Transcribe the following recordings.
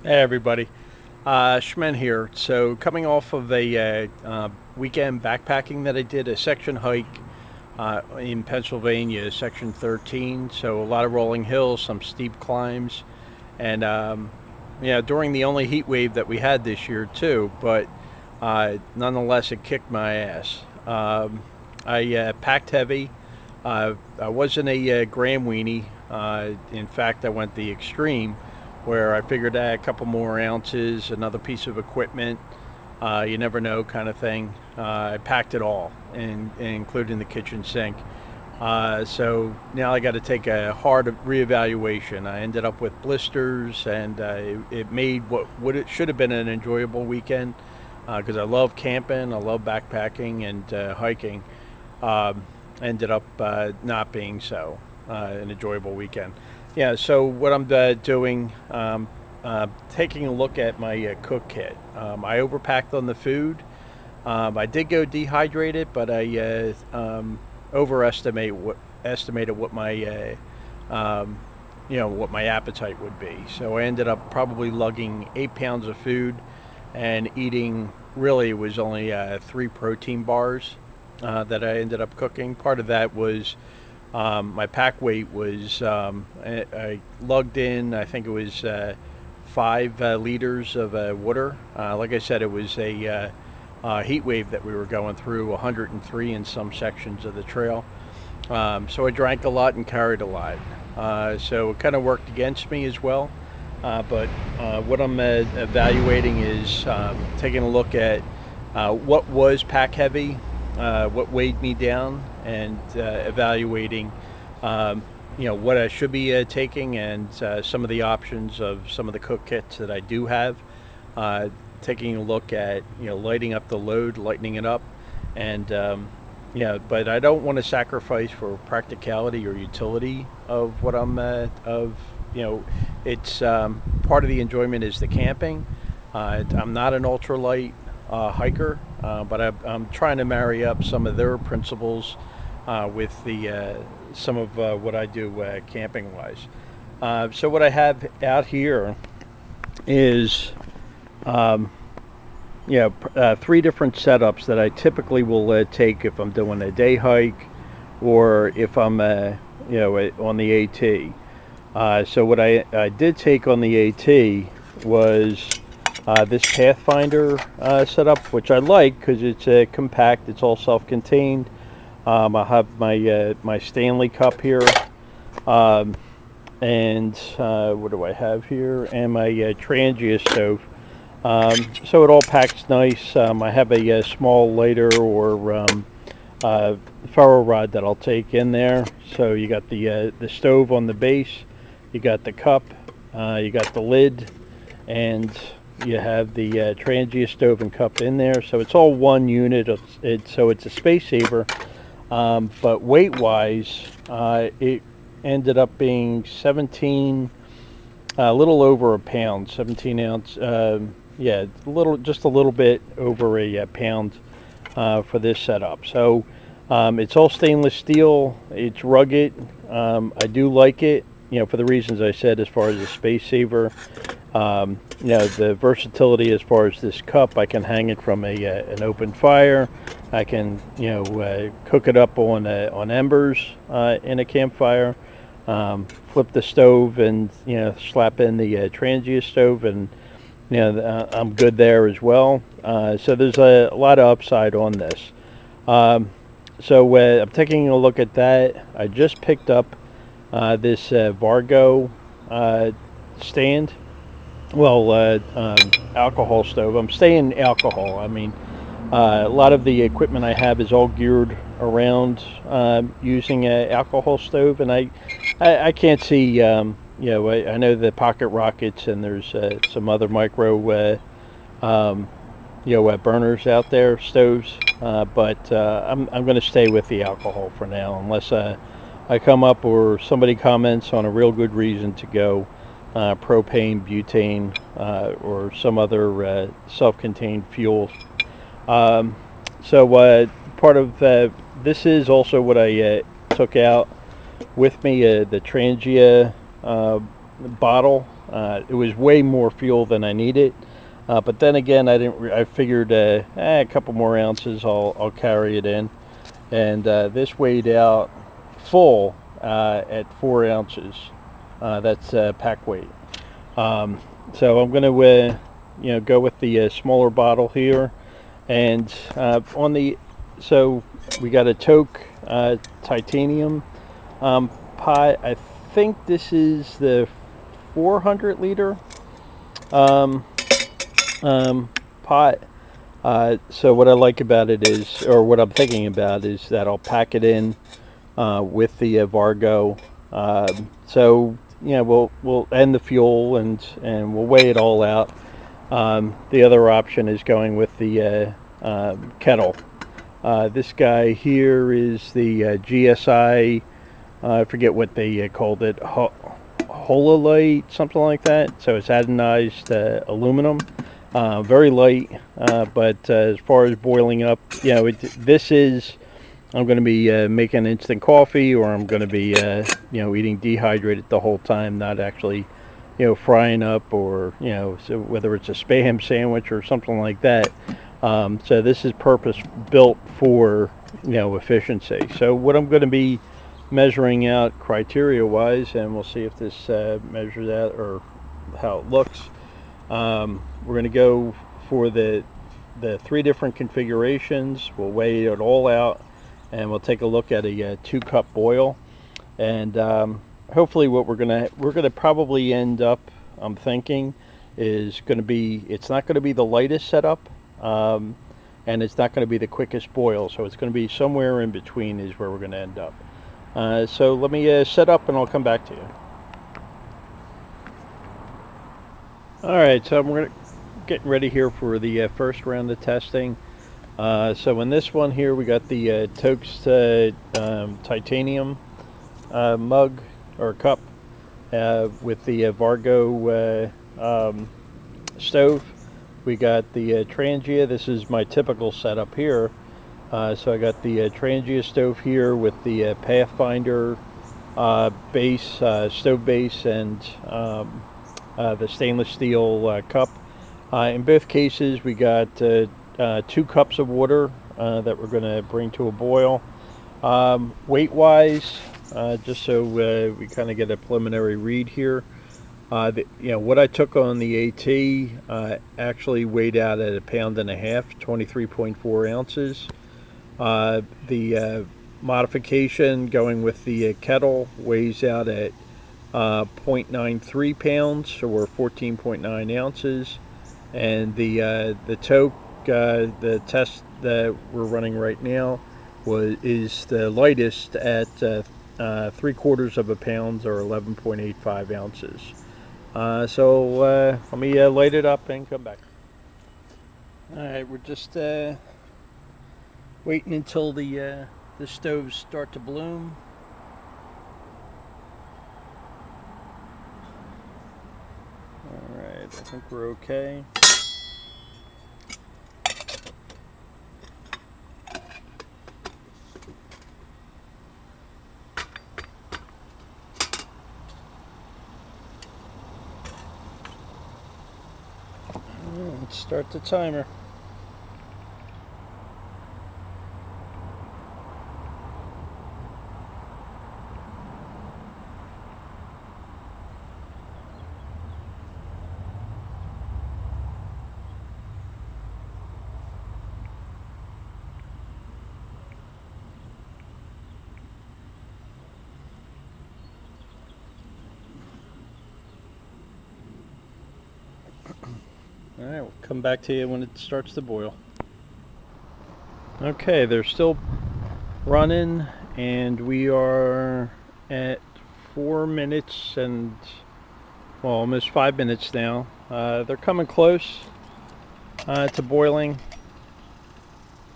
Hey everybody, Shmen here. So coming off of a weekend backpacking that I did, a section hike in Pennsylvania, section 13. So a lot of rolling hills, some steep climbs, and yeah, during the only heat wave that we had this year too. But nonetheless, it kicked my ass. I packed heavy. I wasn't a gram weenie. In fact, I went the extreme where I figured a couple more ounces, another piece of equipment, you never know kind of thing. I packed it all, including the kitchen sink. So now I got to take a hard reevaluation. I ended up with blisters, and it made what it should have been an enjoyable weekend because I love camping, I love backpacking and hiking. Ended up not being so an enjoyable weekend. Yeah, so what I'm doing, taking a look at my cook kit. I overpacked on the food. I did go dehydrated, but I estimated what my what my appetite would be. So I ended up probably lugging 8 pounds of food and eating. Really, it was only 3 protein bars that I ended up cooking. Part of that was my pack weight was I lugged in. I think it was 5 liters of water. Like I said, it was a heat wave that we were going through, 103 in some sections of the trail. So I drank a lot and carried a lot. So it kind of worked against me as well. But what I'm evaluating is taking a look at what was pack heavy, what weighed me down, and evaluating, what I should be taking, and some of the options of some of the cook kits that I do have. Taking a look at lighting up the load, lightening it up, and yeah, but I don't want to sacrifice for practicality or utility of what I'm of it's part of the enjoyment is the camping. I'm not an ultralight hiker, but I'm trying to marry up some of their principles with the some of what I do camping wise. So what I have out here is three different setups that I typically will take if I'm doing a day hike or if I'm on the AT. So what I did take on the AT was this Pathfinder setup, which I like because it's compact, it's all self-contained. I have my Stanley cup here, and what do I have here? And my Trangia stove. So it all packs nice. I have a small lighter or ferro rod that I'll take in there. So you got the stove on the base, you got the cup, you got the lid, and you have the Trangia stove and cup in there. So it's all one unit. So it's a space saver. But weight wise, it ended up being 17, a little over a pound, 17 ounce. Yeah, just a little bit over a pound for this setup. So it's all stainless steel. It's rugged. I do like it, for the reasons I said as far as a space saver. The versatility as far as this cup, I can hang it from an open fire. I can, cook it up on embers in a campfire. Flip the stove and slap in the Trangia stove, and I'm good there as well. So there's a lot of upside on this. So I'm taking a look at that. I just picked up this Vargo stand. Well, alcohol stove. I'm staying alcohol. I mean, a lot of the equipment I have is all geared around using an alcohol stove, and I can't see. I know the pocket rockets, and there's some other micro, burners out there, stoves. But I'm going to stay with the alcohol for now, unless I come up or somebody comments on a real good reason to go propane, butane, or some other self-contained fuel. So part of this is also what I took out with me, the Trangia bottle It was way more fuel than I needed. But then again, I figured a couple more ounces, I'll carry it in. And this weighed out full at 4 ounces. That's pack weight. So I'm going to go with the smaller bottle here. And so we got a Toaks titanium pot. I think this is the 400 liter pot. So what I like about it is, or what I'm thinking about is that I'll pack it in with the Vargo. So we'll end the fuel and we'll weigh it all out. The other option is going with the kettle. This guy here is the GSI. I forget what they called it. Hololite, something like that. So it's anodized aluminum. Very light, but as far as boiling up, this is, I'm going to be making instant coffee, or I'm going to be, eating dehydrated the whole time, not actually, frying up, or, so whether it's a Spam sandwich or something like that. So this is purpose built for, efficiency. So what I'm going to be measuring out criteria wise, and we'll see if this measures out or how it looks. We're going to go for the 3 different configurations. We'll weigh it all out, and we'll take a look at a 2-cup boil. And hopefully, what we're gonna probably end up, I'm thinking, is going to be, it's not going to be the lightest setup, and it's not going to be the quickest boil. So it's going to be somewhere in between is where we're going to end up. So let me set up, and I'll come back to you. All right, so we're getting ready here for the first round of testing. So in this one here, we got the Toaks titanium mug or cup with the Vargo stove. We got the Trangia. This is my typical setup here. So I got the Trangia stove here with the Pathfinder base, stove base, and the stainless steel cup. In both cases, we got 2 cups of water that we're going to bring to a boil. Weight-wise, just so we kind of get a preliminary read here, what I took on the AT actually weighed out at 1.5 pounds, 23.4 ounces. The modification going with the kettle weighs out at 0.93 pounds, or 14.9 ounces. And the Toaks, the test that we're running right now, is the lightest at 3/4 of a pound, or 11.85 ounces. So let me light it up and come back. All right, we're just waiting until the stoves start to bloom. All right, I think we're okay. Let's start the timer. All right, we'll come back to you when it starts to boil. Okay, they're still running, and we are at 4 minutes and, well, almost 5 minutes now. They're coming close to boiling.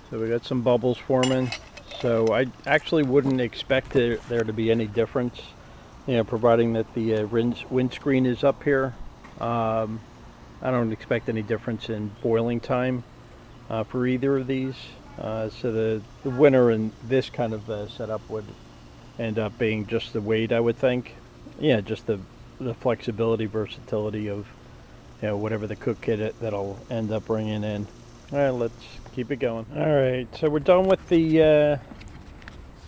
So we got some bubbles forming. So I actually wouldn't expect there to be any difference, providing that the windscreen is up here. I don't expect any difference in boiling time for either of these. So the winner in this kind of setup would end up being just the weight, I would think. Yeah, just the the flexibility, versatility of whatever the cook kit that'll end up bringing in. All right, let's keep it going. All right, so we're done with the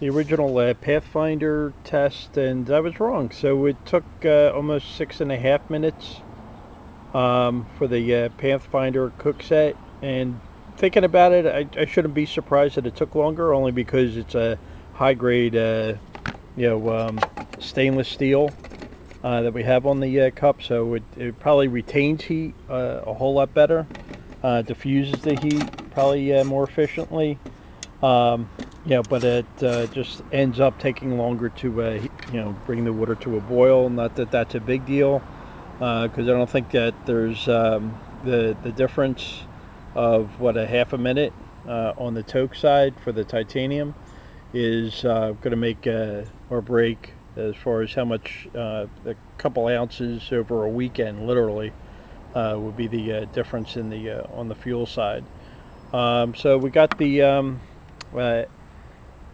original Pathfinder test, and I was wrong. So it took almost 6.5 minutes for the Pathfinder cook set. And thinking about it, I shouldn't be surprised that it took longer, only because it's a high grade, stainless steel that we have on the cup. So it probably retains heat a whole lot better, diffuses the heat probably more efficiently. But it just ends up taking longer to bring the water to a boil. Not that that's a big deal, because I don't think that there's the difference of a half a minute on the Toaks side for the titanium is going to make or break as far as how much a couple ounces over a weekend literally would be the difference in the on the fuel side. So we got the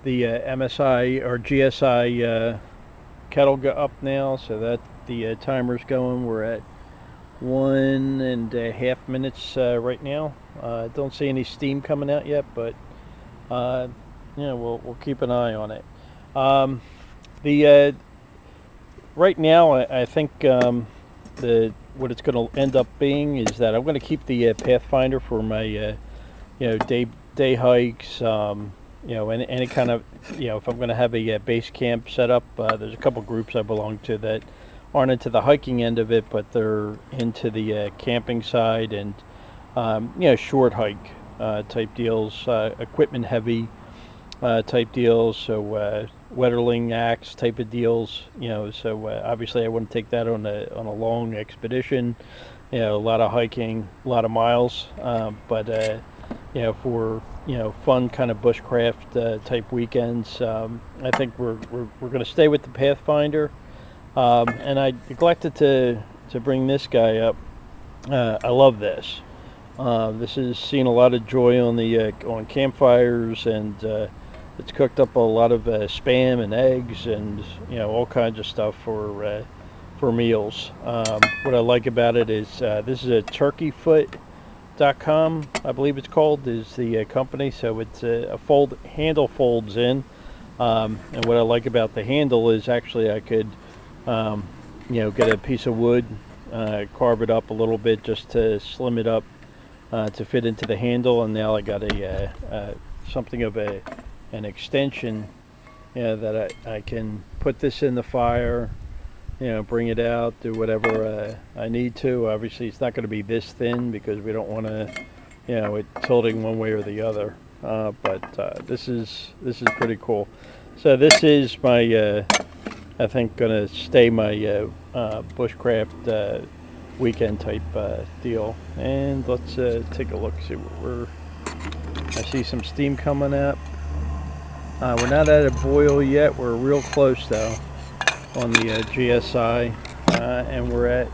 MSI or GSI kettle up now, so that the timer's going. We're at 1.5 minutes right now. Don't see any steam coming out yet, but we'll keep an eye on it. Right now, I think what it's going to end up being is that I'm going to keep the Pathfinder for my day hikes. Any kind of, if I'm going to have a base camp set up, there's a couple groups I belong to that aren't into the hiking end of it, but they're into the camping side and, short hike type deals, equipment heavy type deals, so Wetterling axe type of deals, so obviously I wouldn't take that on a long expedition, a lot of hiking, a lot of miles, but for fun kind of bushcraft type weekends, I think we're going to stay with the Pathfinder. And I neglected to bring this guy up. I love this. This has seen a lot of joy on the on campfires, and it's cooked up a lot of spam and eggs and all kinds of stuff for meals. What I like about it is this is a turkeyfoot.com, I believe it's called, is the company. So it's a handle folds in, and what I like about the handle is actually I could get a piece of wood, carve it up a little bit just to slim it up to fit into the handle, and now I got something of an extension that I can put this in the fire, bring it out, do whatever I need to. Obviously it's not going to be this thin because we don't want to it tilting one way or the other, but this is pretty cool. So this is my I think going to stay my bushcraft weekend type deal. And let's take a look, see what I see some steam coming up. We're not at a boil yet. We're real close though on the GSI, and we're at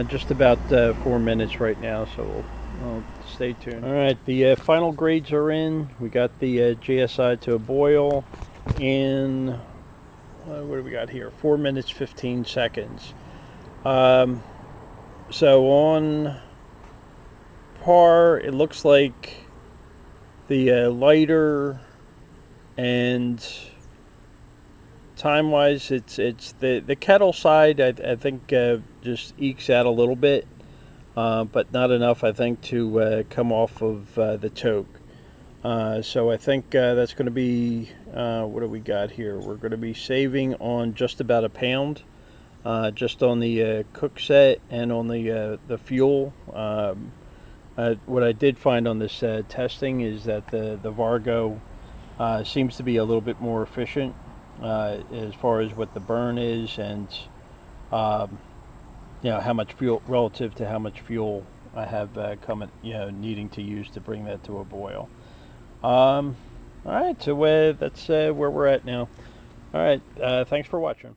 just about 4 minutes right now. So we'll stay tuned. All right, the final grades are in. We got the GSI to a boil in what do we got here? 4 minutes 15 seconds. So on par, it looks like the lighter, and time-wise, it's the kettle side. I think just ekes out a little bit, but not enough, I think, to come off of the Toak. So I think that's going to be, what do we got here? We're going to be saving on just about a pound, just on the cook set and on the fuel. What I did find on this testing is that the Vargo seems to be a little bit more efficient as far as what the burn is, and how much fuel relative to how much fuel I have coming, needing to use to bring that to a boil. All right, so that's where we're at now. All right, thanks for watching.